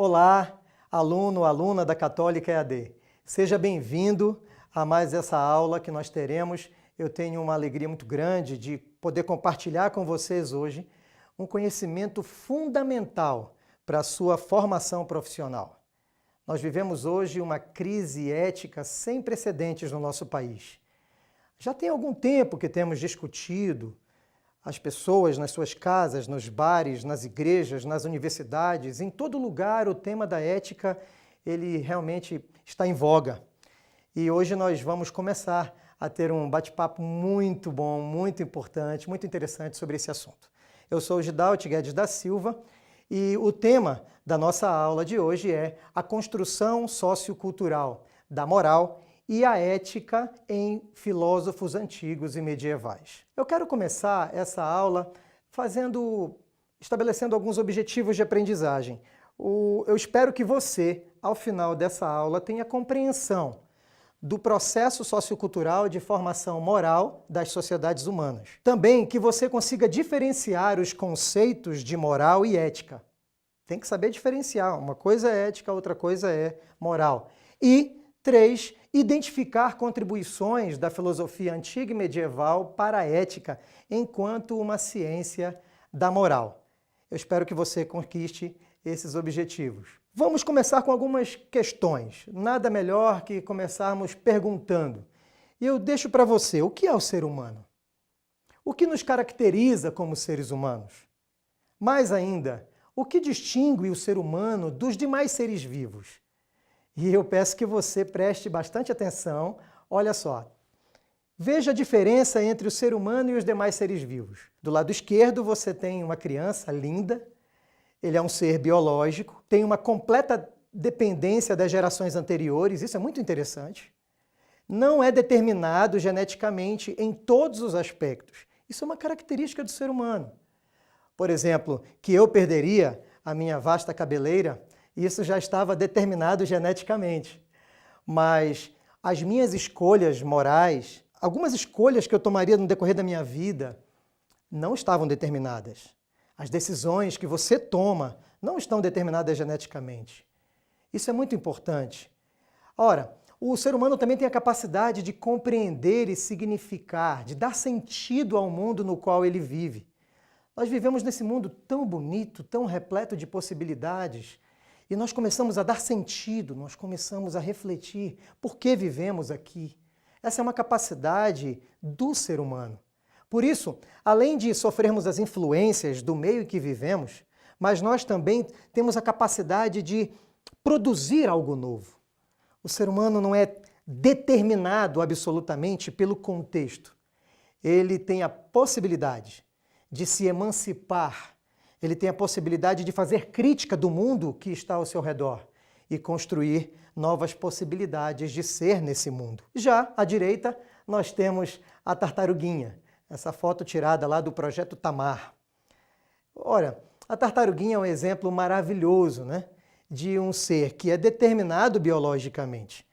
Olá, aluno, aluna da Católica EAD. Seja bem-vindo a mais essa aula que nós teremos. Eu tenho uma alegria muito grande de poder compartilhar com vocês hoje um conhecimento fundamental para a sua formação profissional. Nós vivemos hoje uma crise ética sem precedentes no nosso país. Já tem algum tempo que temos discutido as pessoas nas suas casas, nos bares, nas igrejas, nas universidades, em todo lugar o tema da ética, ele realmente está em voga. E hoje nós vamos começar a ter um bate-papo muito bom, muito importante, muito interessante sobre esse assunto. Eu sou o Gidalti Guedes da Silva e o tema da nossa aula de hoje é a construção sociocultural da moral e a ética em filósofos antigos e medievais. Eu quero começar essa aula estabelecendo alguns objetivos de aprendizagem. Eu espero que você, ao final dessa aula, tenha compreensão do processo sociocultural de formação moral das sociedades humanas. Também que você consiga diferenciar os conceitos de moral e ética. Tem que saber diferenciar. Uma coisa é ética, outra coisa é moral. E 3, identificar contribuições da filosofia antiga e medieval para a ética enquanto uma ciência da moral. Eu espero que você conquiste esses objetivos. Vamos começar com algumas questões. Nada melhor que começarmos perguntando. E eu deixo para você, o que é o ser humano? O que nos caracteriza como seres humanos? Mais ainda, o que distingue o ser humano dos demais seres vivos? E eu peço que você preste bastante atenção. Olha só, veja a diferença entre o ser humano e os demais seres vivos. Do lado esquerdo você tem uma criança linda, ele é um ser biológico, tem uma completa dependência das gerações anteriores, isso é muito interessante. Não é determinado geneticamente em todos os aspectos. Isso é uma característica do ser humano. Por exemplo, que eu perderia a minha vasta cabeleira, isso já estava determinado geneticamente. Mas as minhas escolhas morais, algumas escolhas que eu tomaria no decorrer da minha vida, não estavam determinadas. As decisões que você toma não estão determinadas geneticamente. Isso é muito importante. Ora, o ser humano também tem a capacidade de compreender e significar, de dar sentido ao mundo no qual ele vive. Nós vivemos nesse mundo tão bonito, tão repleto de possibilidades, e nós começamos a dar sentido, nós começamos a refletir por que vivemos aqui. Essa é uma capacidade do ser humano. Por isso, além de sofrermos as influências do meio em que vivemos, mas nós também temos a capacidade de produzir algo novo. O ser humano não é determinado absolutamente pelo contexto. Ele tem a possibilidade de se emancipar. Ele tem a possibilidade de fazer crítica do mundo que está ao seu redor e construir novas possibilidades de ser nesse mundo. Já à direita, nós temos a tartaruguinha, essa foto tirada lá do Projeto Tamar. Ora, a tartaruguinha é um exemplo maravilhoso, né, de um ser que é determinado biologicamente.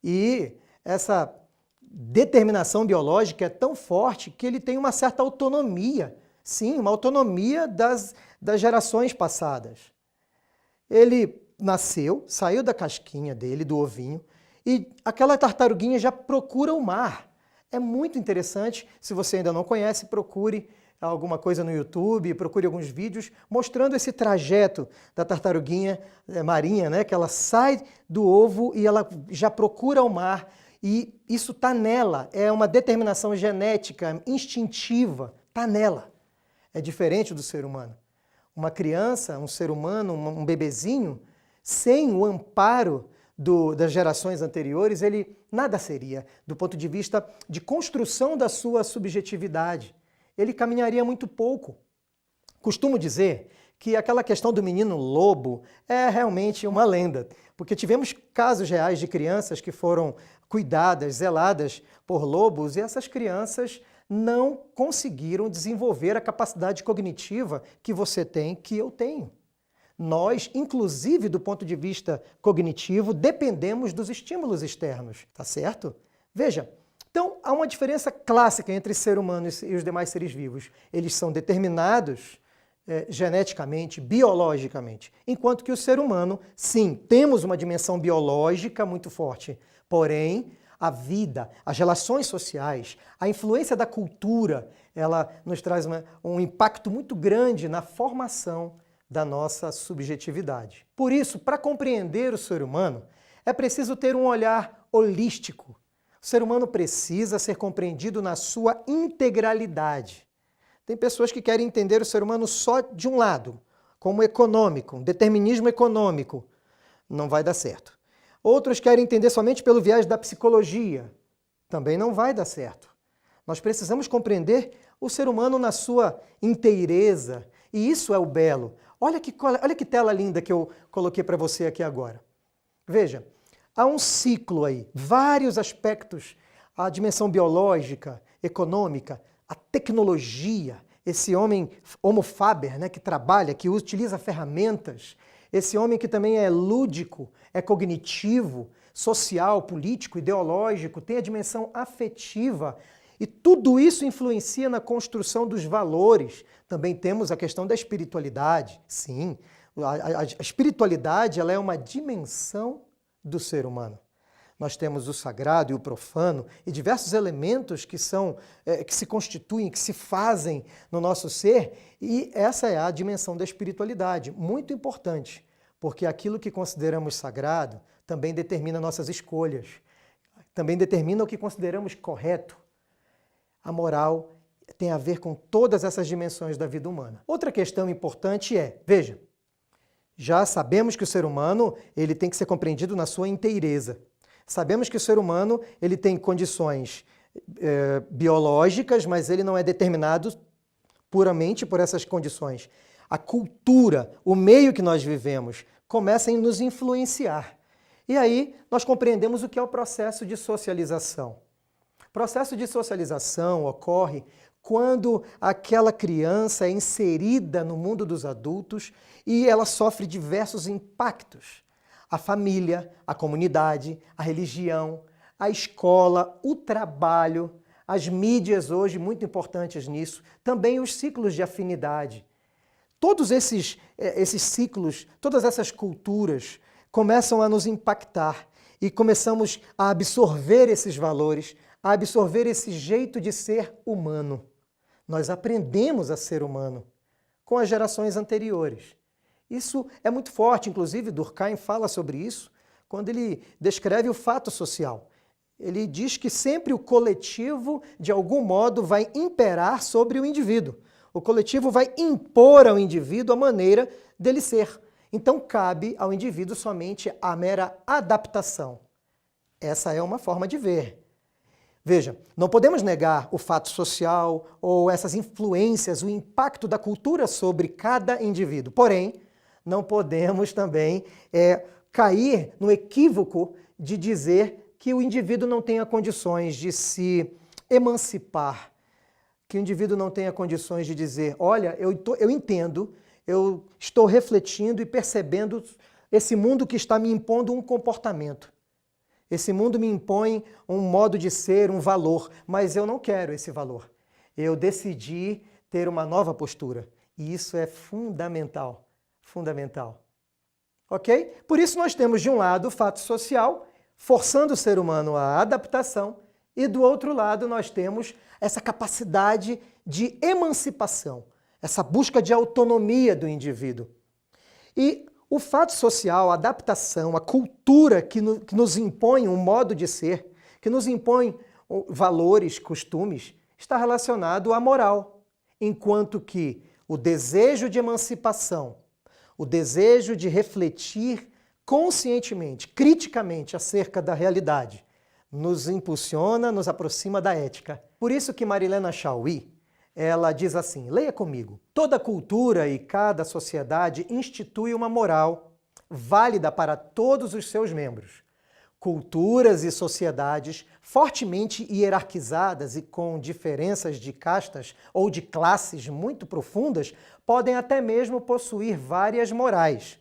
E essa determinação biológica é tão forte que ele tem uma certa autonomia. Sim, uma autonomia das gerações passadas. Ele nasceu, saiu da casquinha dele, do ovinho, e aquela tartaruguinha já procura o mar. É muito interessante, se você ainda não conhece, procure alguma coisa no YouTube, procure alguns vídeos mostrando esse trajeto da tartaruguinha marinha, né? Que ela sai do ovo e ela já procura o mar. E isso está nela, é uma determinação genética, instintiva, está nela. É diferente do ser humano. Uma criança, um ser humano, um bebezinho, sem o amparo das gerações anteriores, ele nada seria, do ponto de vista de construção da sua subjetividade. Ele caminharia muito pouco. Costumo dizer que aquela questão do menino lobo é realmente uma lenda, porque tivemos casos reais de crianças que foram cuidadas, zeladas por lobos, e essas crianças não conseguiram desenvolver a capacidade cognitiva que você tem, que eu tenho. Nós, inclusive do ponto de vista cognitivo, dependemos dos estímulos externos, tá certo? Veja, então há uma diferença clássica entre ser humano e os demais seres vivos. Eles são determinados geneticamente, biologicamente. Enquanto que o ser humano, sim, temos uma dimensão biológica muito forte, porém, a vida, as relações sociais, a influência da cultura, ela nos traz um impacto muito grande na formação da nossa subjetividade. Por isso, para compreender o ser humano, é preciso ter um olhar holístico. O ser humano precisa ser compreendido na sua integralidade. Tem pessoas que querem entender o ser humano só de um lado, como econômico, um determinismo econômico. Não vai dar certo. Outros querem entender somente pelo viés da psicologia. Também não vai dar certo. Nós precisamos compreender o ser humano na sua inteireza. E isso é o belo. Olha que tela linda que eu coloquei para você aqui agora. Veja, há um ciclo aí, vários aspectos. A dimensão biológica, econômica, a tecnologia, esse homem, Homo Faber, né, que trabalha, que utiliza ferramentas, esse homem que também é lúdico, é cognitivo, social, político, ideológico, tem a dimensão afetiva, e tudo isso influencia na construção dos valores. Também temos a questão da espiritualidade. Sim, a espiritualidade ela é uma dimensão do ser humano. Nós temos o sagrado e o profano e diversos elementos que se constituem, que se fazem no nosso ser, e essa é a dimensão da espiritualidade, muito importante, porque aquilo que consideramos sagrado também determina nossas escolhas, também determina o que consideramos correto. A moral tem a ver com todas essas dimensões da vida humana. Outra questão importante é, veja, já sabemos que o ser humano ele tem que ser compreendido na sua inteireza. Sabemos que o ser humano ele tem condições biológicas, mas ele não é determinado puramente por essas condições. A cultura, o meio que nós vivemos, começa a nos influenciar. E aí nós compreendemos o que é o processo de socialização. O processo de socialização ocorre quando aquela criança é inserida no mundo dos adultos e ela sofre diversos impactos. A família, a comunidade, a religião, a escola, o trabalho, as mídias hoje, muito importantes nisso, também os ciclos de afinidade. Todos esses ciclos, todas essas culturas começam a nos impactar e começamos a absorver esses valores, a absorver esse jeito de ser humano. Nós aprendemos a ser humano com as gerações anteriores. Isso é muito forte, inclusive Durkheim fala sobre isso quando ele descreve o fato social. Ele diz que sempre o coletivo, de algum modo, vai imperar sobre o indivíduo. O coletivo vai impor ao indivíduo a maneira dele ser. Então cabe ao indivíduo somente a mera adaptação. Essa é uma forma de ver. Veja, não podemos negar o fato social ou essas influências, o impacto da cultura sobre cada indivíduo. Porém, não podemos também cair no equívoco de dizer que o indivíduo não tenha condições de se emancipar, que o indivíduo não tenha condições de dizer, olha, eu entendo, eu estou refletindo e percebendo esse mundo que está me impondo um comportamento. Esse mundo me impõe um modo de ser, um valor, mas eu não quero esse valor. Eu decidi ter uma nova postura e isso é fundamental. Fundamental. Ok? Por isso nós temos de um lado o fato social, forçando o ser humano à adaptação, e do outro lado nós temos essa capacidade de emancipação, essa busca de autonomia do indivíduo. E o fato social, a adaptação, a cultura que nos impõe um modo de ser, que nos impõe valores, costumes, está relacionado à moral, enquanto que o desejo de emancipação, o desejo de refletir conscientemente, criticamente acerca da realidade, nos impulsiona, nos aproxima da ética. Por isso que Marilena Chauí, ela diz assim, leia comigo, toda cultura e cada sociedade institui uma moral válida para todos os seus membros. Culturas e sociedades fortemente hierarquizadas e com diferenças de castas ou de classes muito profundas podem até mesmo possuir várias morais.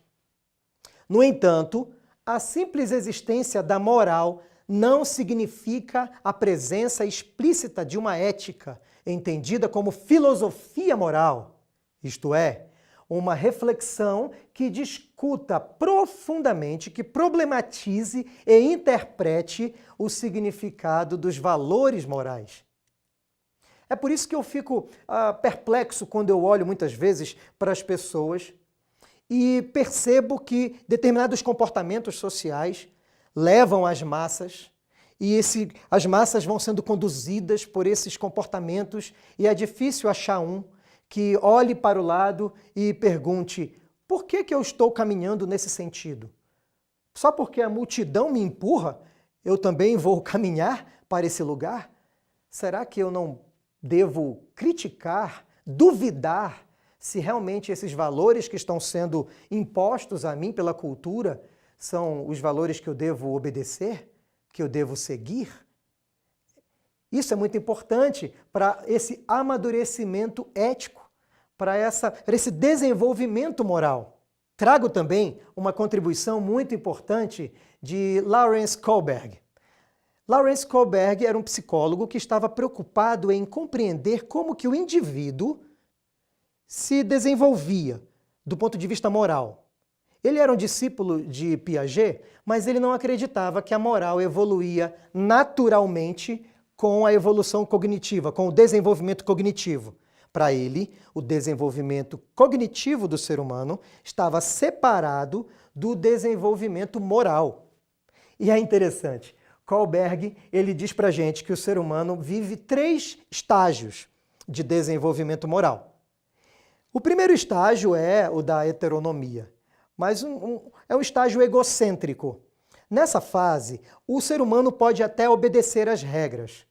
No entanto, a simples existência da moral não significa a presença explícita de uma ética, entendida como filosofia moral. Isto é, uma reflexão que discuta profundamente, que problematize e interprete o significado dos valores morais. É por isso que eu fico perplexo quando eu olho muitas vezes para as pessoas e percebo que determinados comportamentos sociais levam as massas e as massas vão sendo conduzidas por esses comportamentos e é difícil achar um que olhe para o lado e pergunte: por que eu estou caminhando nesse sentido? Só porque a multidão me empurra, eu também vou caminhar para esse lugar? Será que eu não devo criticar, duvidar se realmente esses valores que estão sendo impostos a mim pela cultura são os valores que eu devo obedecer, que eu devo seguir? Isso é muito importante para esse amadurecimento ético, para esse desenvolvimento moral. Trago também uma contribuição muito importante de Lawrence Kohlberg. Lawrence Kohlberg era um psicólogo que estava preocupado em compreender como que o indivíduo se desenvolvia do ponto de vista moral. Ele era um discípulo de Piaget, mas ele não acreditava que a moral evoluía naturalmente com a evolução cognitiva, com o desenvolvimento cognitivo. Para ele, o desenvolvimento cognitivo do ser humano estava separado do desenvolvimento moral. E é interessante, Kohlberg, ele diz pra gente que o ser humano vive 3 estágios de desenvolvimento moral. O primeiro estágio é o da heteronomia, mas é um estágio egocêntrico. Nessa fase, o ser humano pode até obedecer às regras,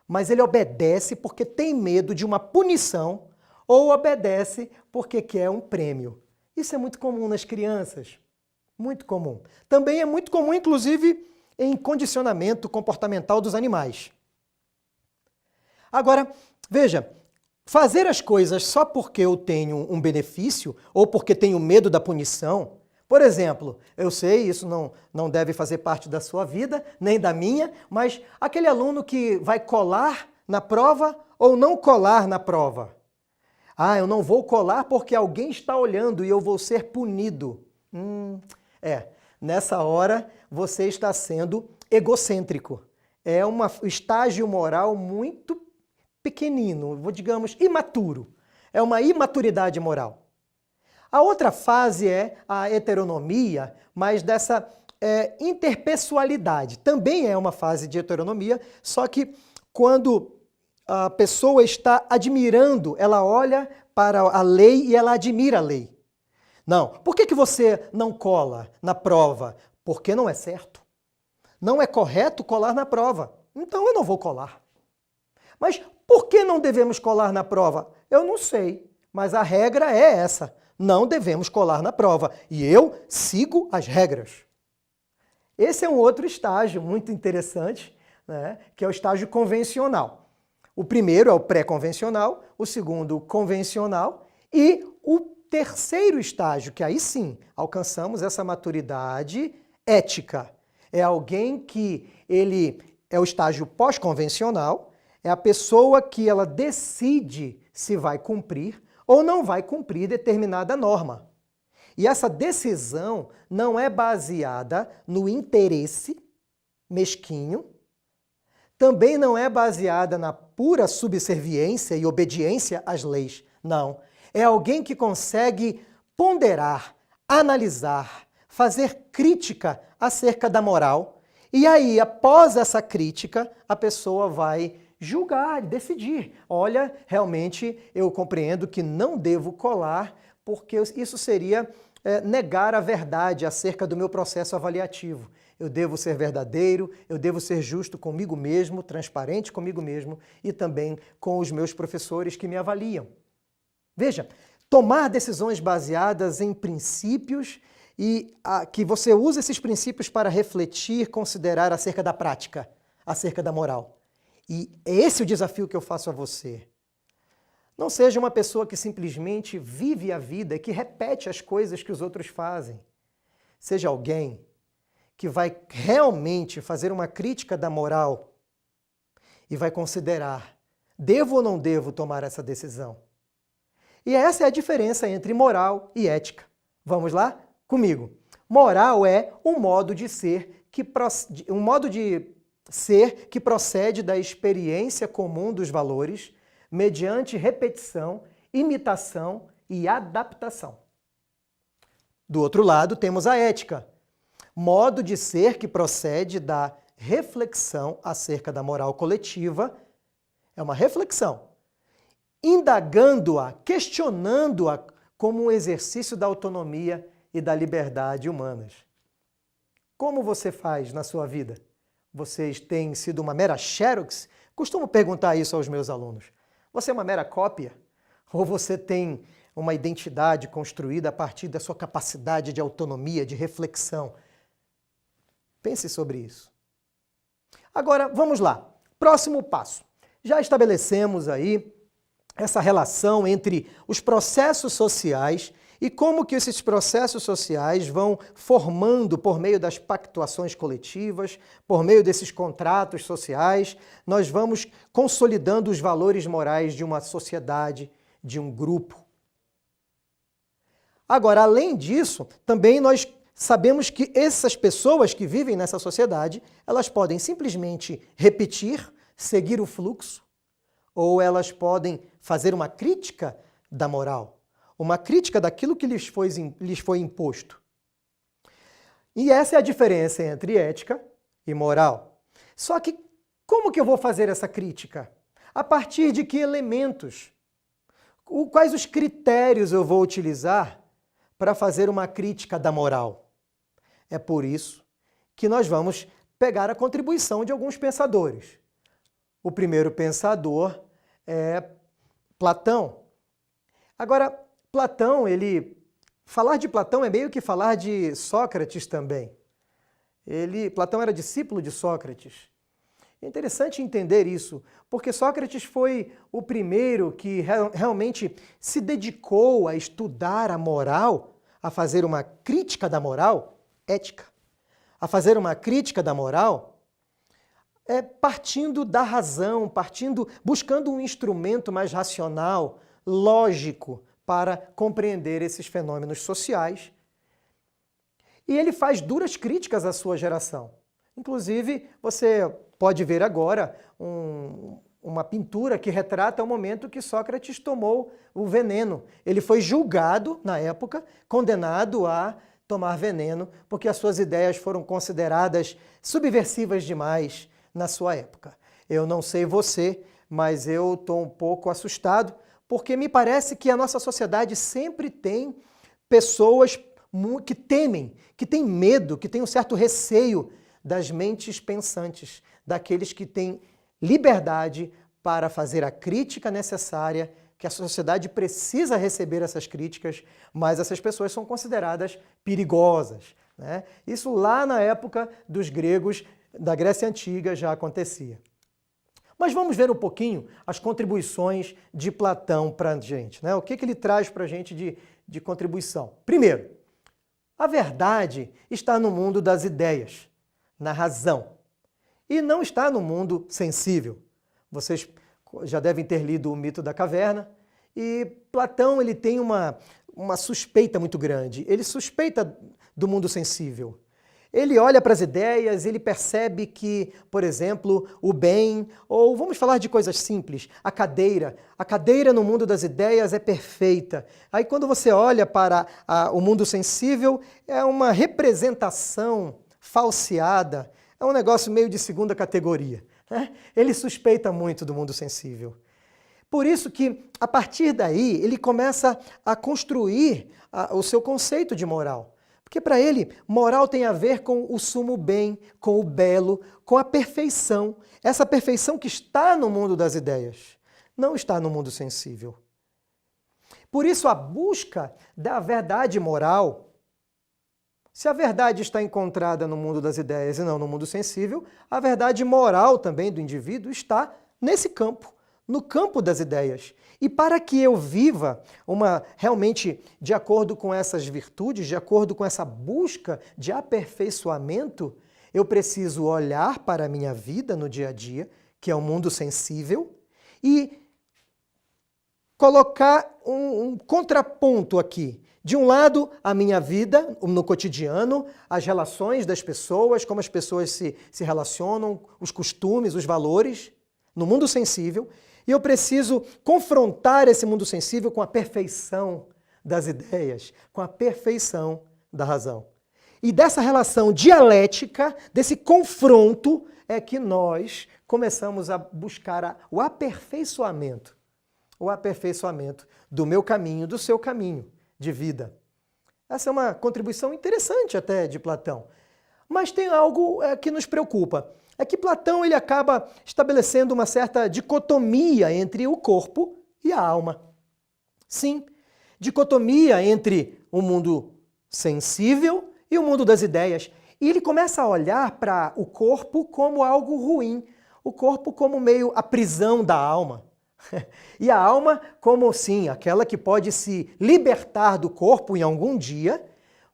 mas ele obedece porque tem medo de uma punição ou obedece porque quer um prêmio. Isso é muito comum nas crianças, muito comum. Também é muito comum, inclusive, em condicionamento comportamental dos animais. Agora, veja, fazer as coisas só porque eu tenho um benefício ou porque tenho medo da punição. Por exemplo, eu sei, isso não deve fazer parte da sua vida, nem da minha, mas aquele aluno que vai colar na prova ou não colar na prova. Ah, eu não vou colar porque alguém está olhando e eu vou ser punido. Nessa hora você está sendo egocêntrico. É um estágio moral muito pequenino, digamos, imaturo. É uma imaturidade moral. A outra fase é a heteronomia, mas dessa interpessoalidade. Também é uma fase de heteronomia, só que quando a pessoa está admirando, ela olha para a lei e ela admira a lei. Não, por que você não cola na prova? Porque não é certo. Não é correto colar na prova. Então eu não vou colar. Mas por que não devemos colar na prova? Eu não sei, mas a regra é essa. Não devemos colar na prova. E eu sigo as regras. Esse é um outro estágio muito interessante, né, que é o estágio convencional. O primeiro é o pré-convencional, o segundo, o convencional, e o terceiro estágio, que aí sim alcançamos essa maturidade ética. É alguém que ele é o estágio pós-convencional, é a pessoa que ela decide se vai cumprir ou não vai cumprir determinada norma. E essa decisão não é baseada no interesse mesquinho, também não é baseada na pura subserviência e obediência às leis. Não. É alguém que consegue ponderar, analisar, fazer crítica acerca da moral. E aí, após essa crítica, a pessoa vai julgar, decidir. Olha, realmente eu compreendo que não devo colar, porque isso seria negar a verdade acerca do meu processo avaliativo. Eu devo ser verdadeiro, eu devo ser justo comigo mesmo, transparente comigo mesmo e também com os meus professores que me avaliam. Veja, tomar decisões baseadas em princípios e que você usa esses princípios para refletir, considerar acerca da prática, acerca da moral. E é esse o desafio que eu faço a você. Não seja uma pessoa que simplesmente vive a vida e que repete as coisas que os outros fazem. Seja alguém que vai realmente fazer uma crítica da moral e vai considerar, devo ou não devo tomar essa decisão? E essa é a diferença entre moral e ética. Vamos lá? Comigo. Moral é um modo de ser que procede da experiência comum dos valores, mediante repetição, imitação e adaptação. Do outro lado, temos a ética, modo de ser que procede da reflexão acerca da moral coletiva. É uma reflexão, indagando-a, questionando-a como um exercício da autonomia e da liberdade humanas. Como você faz na sua vida? Vocês têm sido uma mera xerox? Costumo perguntar isso aos meus alunos. Você é uma mera cópia? Ou você tem uma identidade construída a partir da sua capacidade de autonomia, de reflexão? Pense sobre isso. Agora, vamos lá. Próximo passo. Já estabelecemos aí essa relação entre os processos sociais e como que esses processos sociais vão formando por meio das pactuações coletivas, por meio desses contratos sociais, nós vamos consolidando os valores morais de uma sociedade, de um grupo. Agora, além disso, também nós sabemos que essas pessoas que vivem nessa sociedade, elas podem simplesmente repetir, seguir o fluxo, ou elas podem fazer uma crítica da moral, uma crítica daquilo que lhes foi imposto. E essa é a diferença entre ética e moral. Só que como que eu vou fazer essa crítica? A partir de que elementos? Quais os critérios eu vou utilizar para fazer uma crítica da moral? É por isso que nós vamos pegar a contribuição de alguns pensadores. O primeiro pensador é Platão. Agora, falar de Platão é meio que falar de Sócrates também. Platão era discípulo de Sócrates. É interessante entender isso, porque Sócrates foi o primeiro que realmente se dedicou a estudar a moral, a fazer uma crítica da moral ética, a fazer uma crítica da moral partindo da razão, buscando um instrumento mais racional, lógico, para compreender esses fenômenos sociais. E ele faz duras críticas à sua geração. Inclusive, você pode ver agora uma pintura que retrata o momento que Sócrates tomou o veneno. Ele foi julgado, na época, condenado a tomar veneno, porque as suas ideias foram consideradas subversivas demais na sua época. Eu não sei você, mas eu estou um pouco assustado, porque me parece que a nossa sociedade sempre tem pessoas que temem, que têm medo, que têm um certo receio das mentes pensantes, daqueles que têm liberdade para fazer a crítica necessária, que a sociedade precisa receber essas críticas, mas essas pessoas são consideradas perigosas, né? Isso lá na época dos gregos, da Grécia Antiga, já acontecia. Mas vamos ver um pouquinho as contribuições de Platão para a gente, né? O que ele traz para a gente de contribuição? Primeiro, a verdade está no mundo das ideias, na razão, e não está no mundo sensível. Vocês já devem ter lido O Mito da Caverna, e Platão ele tem uma suspeita muito grande. Ele suspeita do mundo sensível. Ele olha para as ideias, ele percebe que, por exemplo, o bem, ou vamos falar de coisas simples, a cadeira no mundo das ideias é perfeita. Aí quando você olha para o mundo sensível, é uma representação falseada, é um negócio meio de segunda categoria, né? Ele suspeita muito do mundo sensível. Por isso que, a partir daí, ele começa a construir o seu conceito de moral. Porque para ele, moral tem a ver com o sumo bem, com o belo, com a perfeição. Essa perfeição que está no mundo das ideias, não está no mundo sensível. Por isso, a busca da verdade moral, se a verdade está encontrada no mundo das ideias e não no mundo sensível, a verdade moral também do indivíduo está nesse campo, no campo das ideias. E para que eu viva realmente de acordo com essas virtudes, de acordo com essa busca de aperfeiçoamento, eu preciso olhar para a minha vida no dia a dia, que é um mundo sensível, e colocar um contraponto aqui. De um lado, a minha vida no cotidiano, as relações das pessoas, como as pessoas se relacionam, os costumes, os valores, no mundo sensível. E eu preciso confrontar esse mundo sensível com a perfeição das ideias, com a perfeição da razão. E dessa relação dialética, desse confronto, é que nós começamos a buscar o aperfeiçoamento do meu caminho, do seu caminho de vida. Essa é uma contribuição interessante até de Platão. Mas tem algo que nos preocupa. É que Platão ele acaba estabelecendo uma certa dicotomia entre o corpo e a alma. Sim, dicotomia entre o mundo sensível e o mundo das ideias. E ele começa a olhar para o corpo como algo ruim, o corpo como meio a prisão da alma. E a alma como, sim, aquela que pode se libertar do corpo em algum dia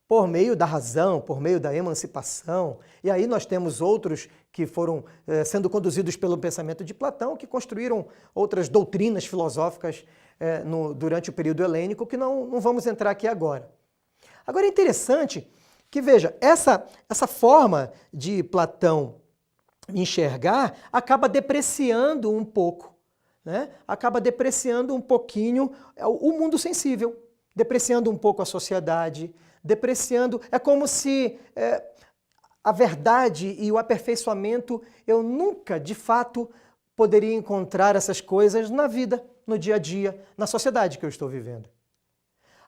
por meio da razão, por meio da emancipação. E aí nós temos outros que foram sendo conduzidos pelo pensamento de Platão, que construíram outras doutrinas filosóficas durante o período helênico, que não vamos entrar aqui agora. Agora é interessante que, veja, essa forma de Platão enxergar acaba depreciando um pouco, né? Acaba depreciando um pouquinho o mundo sensível, depreciando um pouco a sociedade, depreciando... É como se a verdade e o aperfeiçoamento, eu nunca, de fato, poderia encontrar essas coisas na vida, no dia a dia, na sociedade que eu estou vivendo.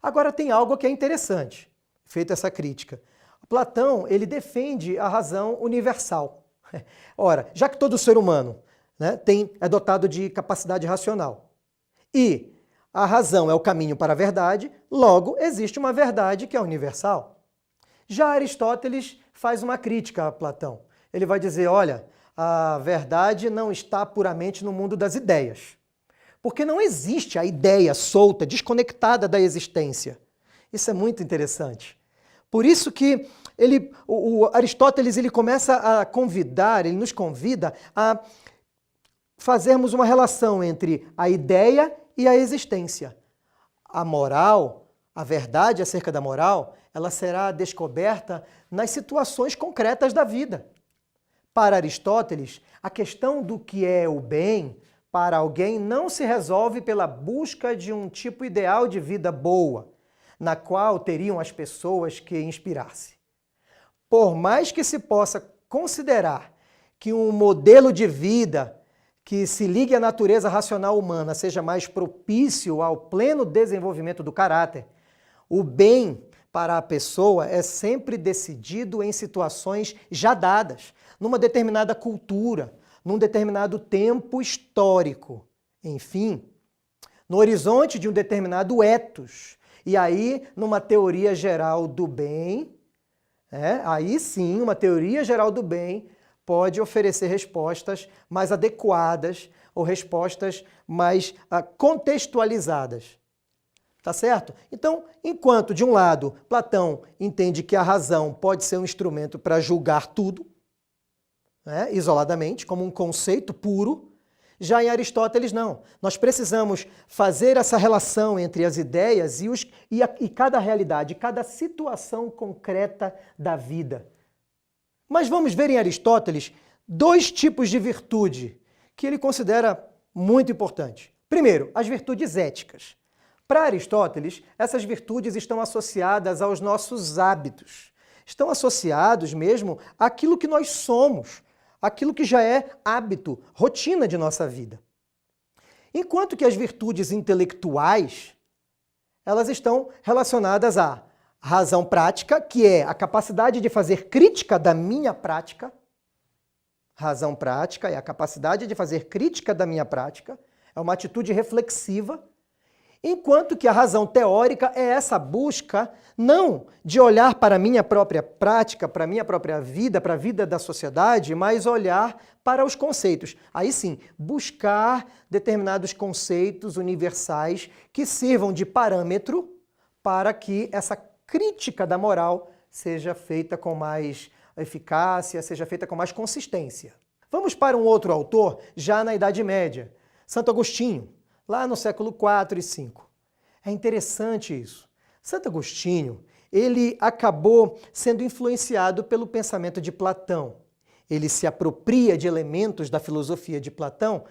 Agora tem algo que é interessante, feita essa crítica. Platão, ele defende a razão universal. Ora, já que todo ser humano, né, é dotado de capacidade racional e a razão é o caminho para a verdade, logo existe uma verdade que é universal. Já Aristóteles faz uma crítica a Platão. Ele vai dizer, olha, a verdade não está puramente no mundo das ideias, porque não existe a ideia solta, desconectada da existência. Isso é muito interessante. Por isso que o Aristóteles ele começa a convidar, ele nos convida a fazermos uma relação entre a ideia e a existência. A moral, a verdade acerca da moral, ela será descoberta nas situações concretas da vida. Para Aristóteles, a questão do que é o bem para alguém não se resolve pela busca de um tipo ideal de vida boa, na qual teriam as pessoas que inspirar-se. Por mais que se possa considerar que um modelo de vida que se ligue à natureza racional humana seja mais propício ao pleno desenvolvimento do caráter, o bem para a pessoa é sempre decidido em situações já dadas, numa determinada cultura, num determinado tempo histórico, enfim, no horizonte de um determinado ethos. E aí, numa teoria geral do bem, aí sim, uma teoria geral do bem pode oferecer respostas mais adequadas ou respostas mais contextualizadas. Tá certo? Então, enquanto, de um lado, Platão entende que a razão pode ser um instrumento para julgar tudo, né, isoladamente, como um conceito puro, já em Aristóteles, não. Nós precisamos fazer essa relação entre as ideias e cada realidade, cada situação concreta da vida. Mas vamos ver em Aristóteles dois tipos de virtude que ele considera muito importantes. Primeiro, as virtudes éticas. Para Aristóteles, essas virtudes estão associadas aos nossos hábitos. Estão associados mesmo àquilo que nós somos, aquilo que já é hábito, rotina de nossa vida. Enquanto que as virtudes intelectuais, elas estão relacionadas à razão prática, que é a capacidade de fazer crítica da minha prática. Razão prática é a capacidade de fazer crítica da minha prática, é uma atitude reflexiva. Enquanto que a razão teórica é essa busca, não de olhar para a minha própria prática, para a minha própria vida, para a vida da sociedade, mas olhar para os conceitos. Aí sim, buscar determinados conceitos universais que sirvam de parâmetro para que essa crítica da moral seja feita com mais eficácia, seja feita com mais consistência. Vamos para um outro autor, já na Idade Média, Santo Agostinho. lá no século IV e V. É interessante isso. Santo Agostinho, ele acabou sendo influenciado pelo pensamento de Platão. Ele se apropria de elementos da filosofia de Platão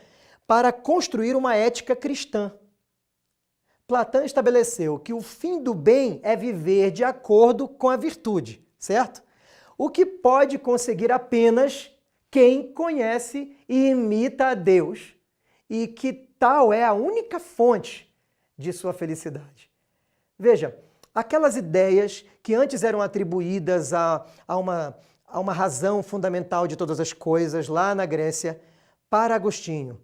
para construir uma ética cristã. Platão estabeleceu que o fim do bem é viver de acordo com a virtude, certo? O que pode conseguir apenas quem conhece e imita a Deus, e que tal é a única fonte de sua felicidade. Veja, aquelas ideias que antes eram atribuídas a uma razão fundamental de todas as coisas lá na Grécia, para Agostinho,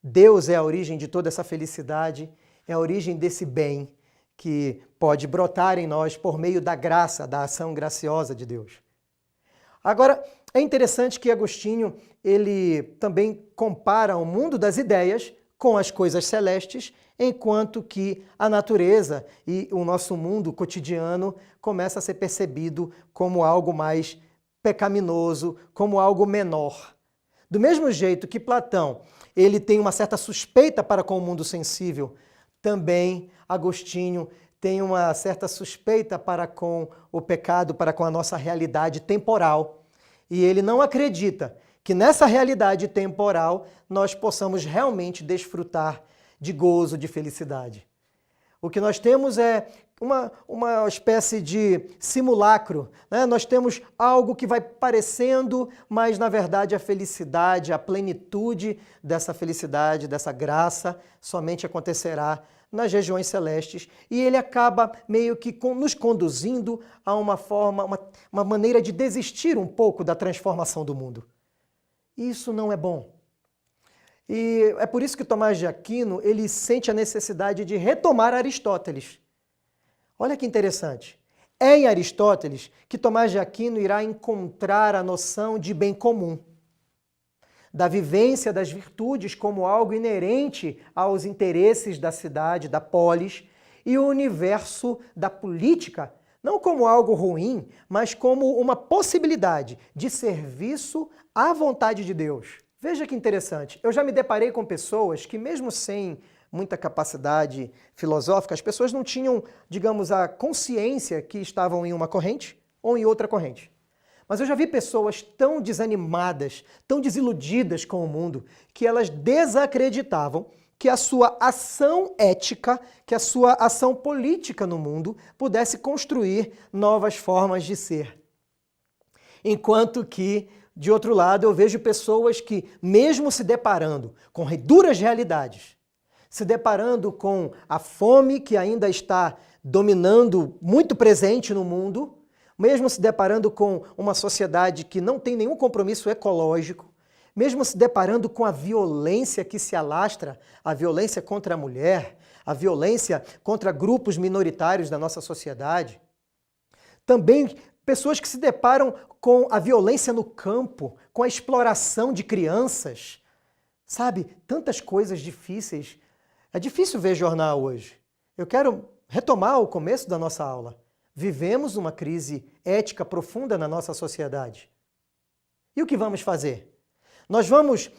Deus é a origem de toda essa felicidade, é a origem desse bem que pode brotar em nós por meio da graça, da ação graciosa de Deus. Agora, é interessante que Agostinho, ele também compara o mundo das ideias com as coisas celestes, enquanto que a natureza e o nosso mundo cotidiano começa a ser percebido como algo mais pecaminoso, como algo menor. Do mesmo jeito que Platão, ele tem uma certa suspeita para com o mundo sensível, também Agostinho tem uma certa suspeita para com o pecado, para com a nossa realidade temporal. E ele não acredita que nessa realidade temporal nós possamos realmente desfrutar de gozo, de felicidade. O que nós temos é uma espécie de simulacro, né? Nós temos algo que vai parecendo, mas na verdade a felicidade, a plenitude dessa felicidade, dessa graça, somente acontecerá nas regiões celestes, e ele acaba meio que nos conduzindo a uma maneira de desistir um pouco da transformação do mundo. Isso não é bom. E é por isso que Tomás de Aquino, ele sente a necessidade de retomar Aristóteles. Olha que interessante. É em Aristóteles que Tomás de Aquino irá encontrar a noção de bem comum, da vivência das virtudes como algo inerente aos interesses da cidade, da polis, e o universo da política, não como algo ruim, mas como uma possibilidade de serviço à vontade de Deus. Veja que interessante, eu já me deparei com pessoas que, mesmo sem muita capacidade filosófica, as pessoas não tinham, digamos, a consciência que estavam em uma corrente ou em outra corrente. Mas eu já vi pessoas tão desanimadas, tão desiludidas com o mundo, que elas desacreditavam que a sua ação ética, que a sua ação política no mundo pudesse construir novas formas de ser. Enquanto que, de outro lado, eu vejo pessoas que, mesmo se deparando com duras realidades, se deparando com a fome que ainda está dominando, muito presente no mundo, mesmo se deparando com uma sociedade que não tem nenhum compromisso ecológico, mesmo se deparando com a violência que se alastra, a violência contra a mulher, a violência contra grupos minoritários da nossa sociedade, também pessoas que se deparam com a violência no campo, com a exploração de crianças, sabe? Tantas coisas difíceis. É difícil ver jornal hoje. Eu quero retomar o começo da nossa aula. Vivemos uma crise ética profunda na nossa sociedade. E o que vamos fazer? Nós vamos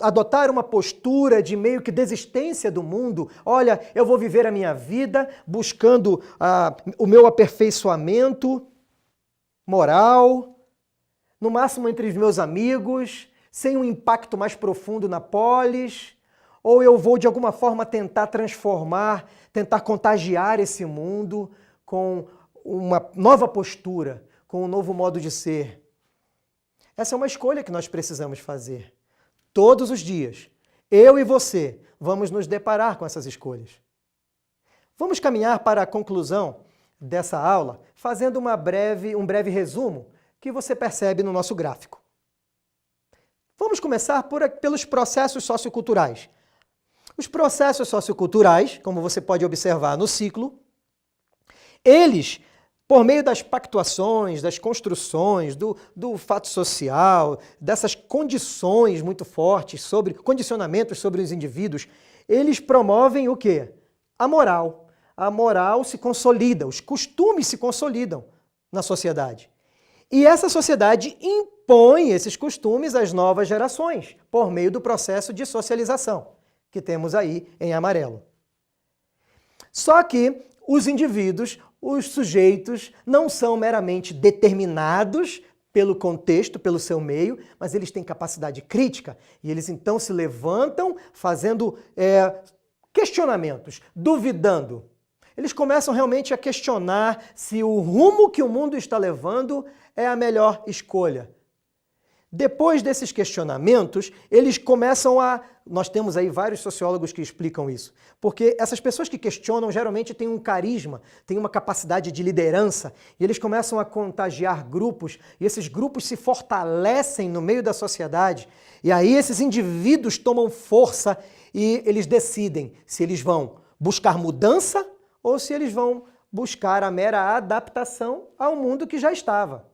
adotar uma postura de meio que desistência do mundo. Olha, eu vou viver a minha vida buscando o meu aperfeiçoamento moral, no máximo entre os meus amigos, sem um impacto mais profundo na polis, ou eu vou de alguma forma tentar transformar, tentar contagiar esse mundo com uma nova postura, com um novo modo de ser. Essa é uma escolha que nós precisamos fazer. Todos os dias, eu e você, vamos nos deparar com essas escolhas. Vamos caminhar para a conclusão dessa aula, fazendo um breve resumo que você percebe no nosso gráfico. Vamos começar pelos processos socioculturais. Os processos socioculturais, como você pode observar no ciclo, eles, por meio das pactuações, das construções, do fato social, dessas condições muito fortes, condicionamentos sobre os indivíduos, eles promovem o quê? A moral. A moral se consolida, os costumes se consolidam na sociedade. E essa sociedade impõe esses costumes às novas gerações, por meio do processo de socialização. que temos aí em amarelo. Só que os indivíduos, os sujeitos, não são meramente determinados pelo contexto, pelo seu meio, mas eles têm capacidade crítica e eles então se levantam fazendo questionamentos, duvidando. Eles começam realmente a questionar se o rumo que o mundo está levando é a melhor escolha. Depois desses questionamentos, eles começam a... Nós temos aí vários sociólogos que explicam isso. Porque essas pessoas que questionam geralmente têm um carisma, têm uma capacidade de liderança, e eles começam a contagiar grupos, e esses grupos se fortalecem no meio da sociedade, e aí esses indivíduos tomam força e eles decidem se eles vão buscar mudança ou se eles vão buscar a mera adaptação ao mundo que já estava.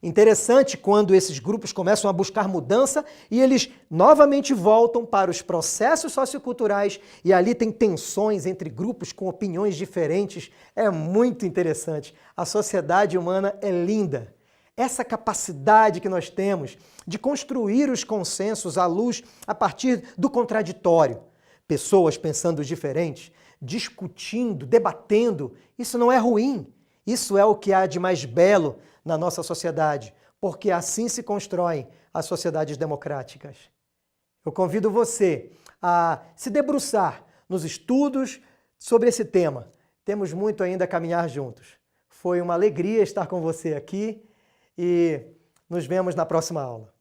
Interessante quando esses grupos começam a buscar mudança e eles novamente voltam para os processos socioculturais e ali tem tensões entre grupos com opiniões diferentes. É muito interessante. A sociedade humana é linda. Essa capacidade que nós temos de construir os consensos à luz a partir do contraditório. Pessoas pensando diferentes, discutindo, debatendo, isso não é ruim. Isso é o que há de mais belo na nossa sociedade, porque assim se constroem as sociedades democráticas. Eu convido você a se debruçar nos estudos sobre esse tema. Temos muito ainda a caminhar juntos. Foi uma alegria estar com você aqui e nos vemos na próxima aula.